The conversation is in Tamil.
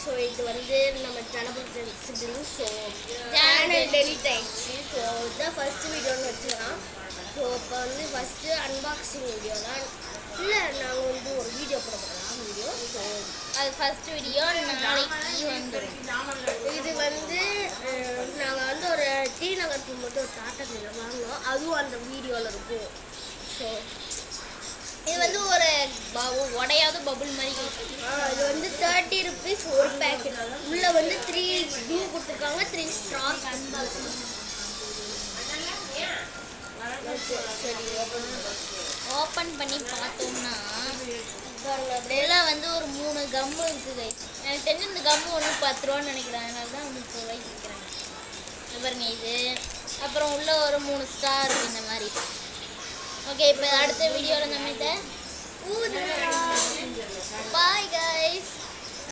ஸோ இது வந்து நம்ம தளபதி சிப்ளிங். ஸோ சேனல் டெலிட் ஆயிடுச்சு. ஸோ இதுதான் ஃபர்ஸ்ட் வீடியோன்னு வச்சுக்கலாம். ஸோ இப்போ வந்து ஃபஸ்ட்டு அன்பாக்சிங் வீடியோ தான். இல்லை நாங்கள் வந்து ஒரு வீடியோ போட போகலாம் வீடியோ. ஸோ அது ஃபர்ஸ்ட் வீடியோ நாளைக்கு வந்துடும். இது வந்து நாங்கள் வந்து ஒரு டி நகர் போகும்போது ஒரு டாட்டா கிளர் வாங்கினோம். அதுவும் அந்த வீடியோவில் இருக்கும். ஸோ இது வந்து ஒரு உடையாவது பபுள் மாதிரி. இது வந்து 30 rupees ஒரு பேக்கெட். உள்ள வந்து 3 க்ளூ கொடுத்துருக்காங்க, 3 ஸ்ட்ராஸ். சரி ஓப்பன் பண்ணி பார்த்தோம்னா இதெல்லாம் வந்து ஒரு 3 கம்மு இருக்குது. எனக்கு தெரிஞ்சு இந்த கம்மு ஒன்று 10 ரூபான்னு நினைக்கிறேன். அதனால தான் 30 ரூபாய்க்கு விற்கிறாங்க. பாருங்க இது. அப்புறம் உள்ள ஒரு 3 ஸ்டார் இருக்குது இந்த மாதிரி. ஓகே, இப்போ அடுத்த வீடியோவில் நம்மகிட்ட ஊதுறோம். Bye guys.